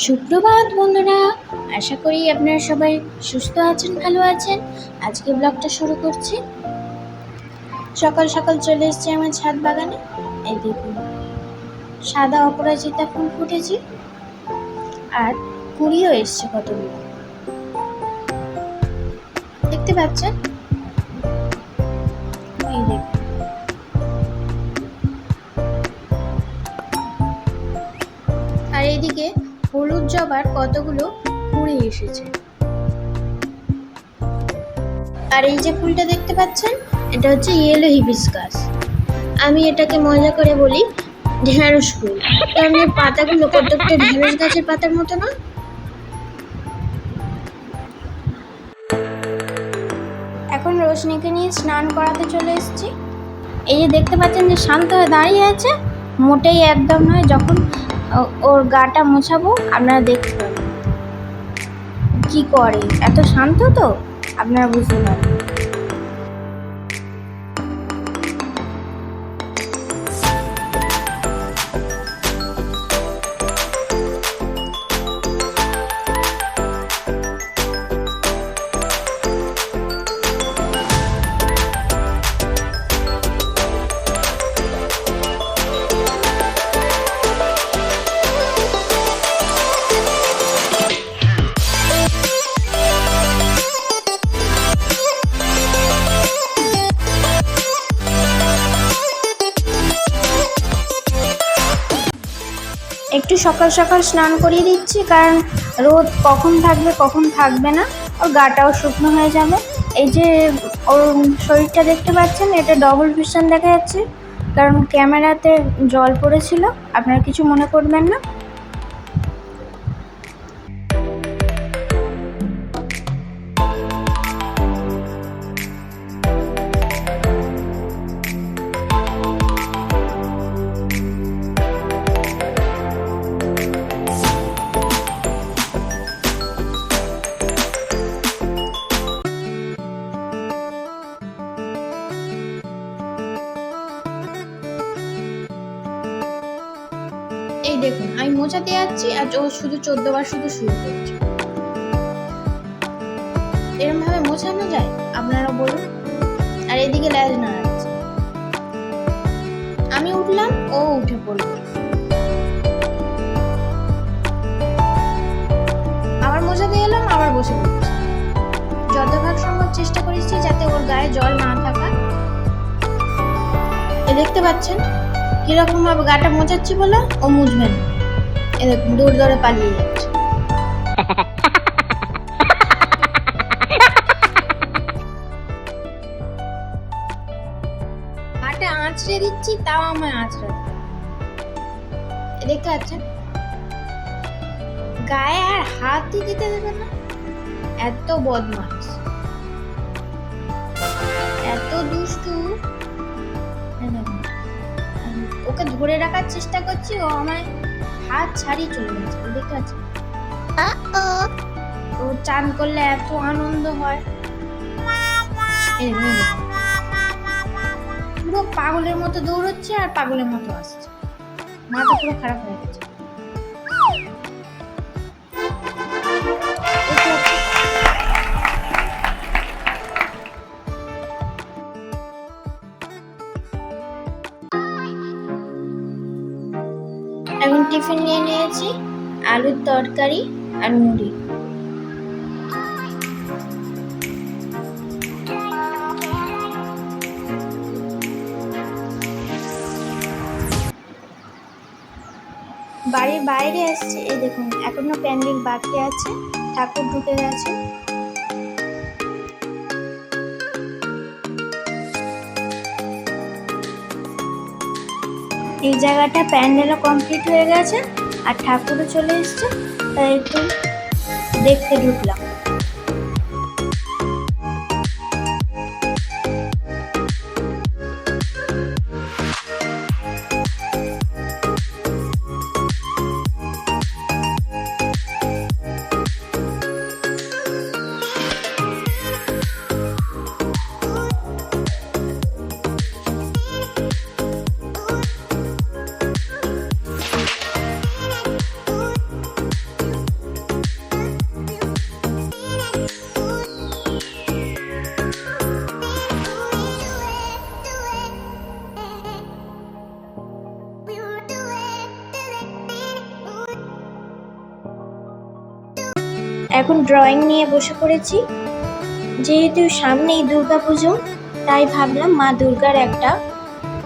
সুপ্রভাত বন্ধুরা, আশা করি আপনারা সবাই সুস্থ আছেন, ভালো আছেন। আজকে ব্লগটা শুরু করছি। সকাল সকাল চলে এসেছি আমার ছাদ বাগানে। এই দেখুন, সাদা অপরাজিতা ফুল ফুটেছে আর কুড়িও এসছে কতগুলো, দেখতে পাচ্ছেন? এই দেখুন, আর এইদিকে হলুদ জবার কতগুলো কুড়ি এসেছে। আর এই যে ফুলটা দেখতে পাচ্ছেন, এটা হচ্ছে ইয়েলো হিবিস্কাস। আমি এটাকে মজা করে বলি ঢেঁড়স ফুল, কারণ এর পাতাগুলো প্রত্যেকটা ঢেঁড়স গাছের পাতার মতো না। এখন রোশনিকে নিয়ে স্নান করাতে চলে এসেছি। এই যে দেখতে পাচ্ছেন যে শান্ত হয়ে দাঁড়িয়ে আছে, মোটেই একদম নয়। যখন ওর গাটা মোছাবো আপনারা দেখতে পাবেন কি করে, এত শান্ত তো আপনারা বুঝতে পারবেন। একটু সকাল সকাল স্নান করিয়ে দিচ্ছি, কারণ রোদ কখন থাকবে কখন থাকবে না, ওর গাটাও শুকনো হয়ে যাবে। এই যে ওর শরীরটা দেখতে পাচ্ছেন, এটা ডবল ভিশন দেখা যাচ্ছে, কারণ ক্যামেরাতে জল পড়েছিল, আপনারা কিছু মনে করবেন না। এই দেখুন, আমি মোছাতে যাচ্ছি আর ও শুধু 14 বার শুধু শুরু করছে। এরকম ভাবে মোছানো যায় আপনারা বলুন? আর এদিকে ল্যাজ নাড়াচ্ছে। আমি উঠলাম, ও উঠে পড়ল। আবার মোছাতে এলাম, আবার বসে পড়ছে। যতভাগ সম্ভব চেষ্টা করেছি যাতে ওর গায়ে জল না থাকা। এ দেখতে পাচ্ছেন কিরকম ভাবে গাটা মোছাচ্ছি বলে ও মুছবে না। এ দেখুন, দৌড় দৌড়ে পালিয়ে যাচ্ছে। গাটা আঁচড়ে দিচ্ছি, তাও আমায় আঁচড়ে দেখতে পাচ্ছেন, গায়ে আর হাতই দিতে দেবে না। এত বদমাশ, এত দুষ্টু। ওকে ধরে রাখার চেষ্টা করছি, ও আমায় হাত ছাড়িয়ে চলে যাচ্ছে। দেখতে পাচ্ছেন, ও চান করলে এত আনন্দ হয়। পুরো পাগলের মতো দৌড়চ্ছে আর পাগলের মতো আসছে, মাথা পুরো খারাপ হয়ে গেছে। এখন টিফিন নিয়ে নিয়েছি, আলুর তরকারি আর মুড়ি। বাড়ির বাইরে আসছে, এই দেখুন এখনো প্যান্ডেল বাকি আছে, ঠাকুর ঢুকে গেছে। এই জায়গাটা প্যান্ডেলও কমপ্লিট হয়ে গেছে আর ঠাকুরও চলে এসছে, তাই একটু দেখতে ঢুকলাম। এখন ড্রয়িং নিয়ে বসে পড়েছি। যেহেতু সামনেই দুর্গা পুজো, তাই ভাবলাম মা দুর্গার একটা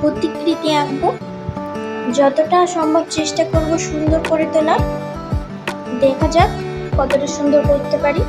প্রতিকৃতি আঁকবো। যতটা সম্ভব চেষ্টা করব সুন্দর করে তোলার। দেখা যাক কতটা সুন্দর করতে পারি।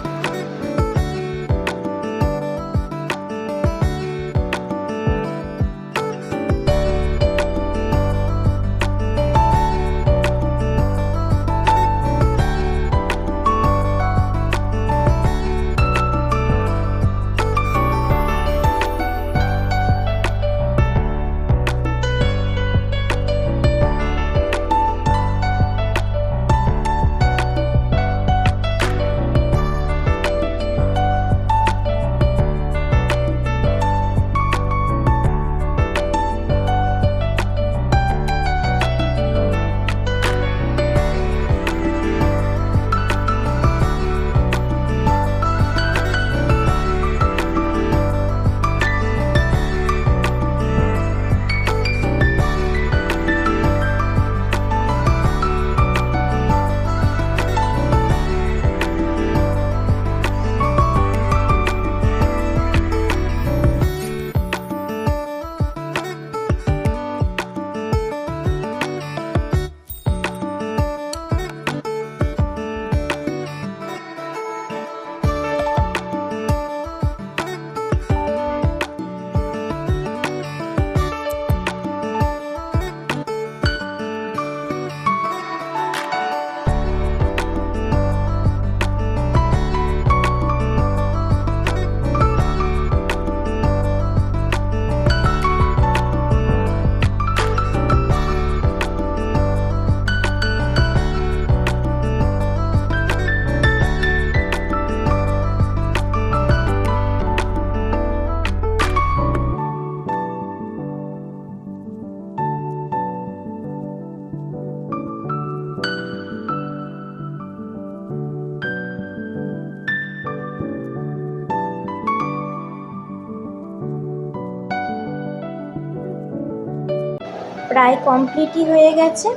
প্রায় কমপ্লিটই হয়ে গেছে।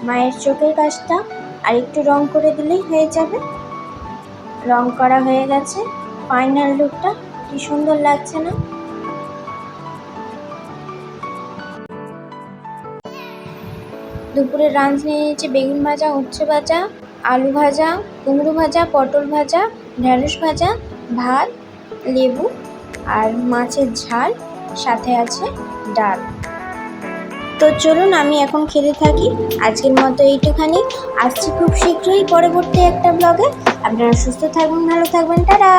মায়ের চোখের কাজটা আর একটু রং করে দিলেই হয়ে যাবে। রং করা হয়ে গেছে। ফাইনাল লুকটা কি সুন্দর লাগছে না? দুপুরে লাঞ্চ নিয়ে নিয়েছি বেগুন ভাজা, উচ্ছে ভাজা, আলু ভাজা, কুমড়ো ভাজা, পটল ভাজা, ঢেঁড়স ভাজা, ভাত, লেবু আর মাছের ঝাল, সাথে আছে ডাল। তো চলুন আমি এখন খেতে থাকি। আজকের মতো এইটুখানি। আসছি খুব শীঘ্রই পরবর্তী একটা ব্লগে। আপনারা সুস্থ থাকবেন, ভালো থাকবেন। টাটা।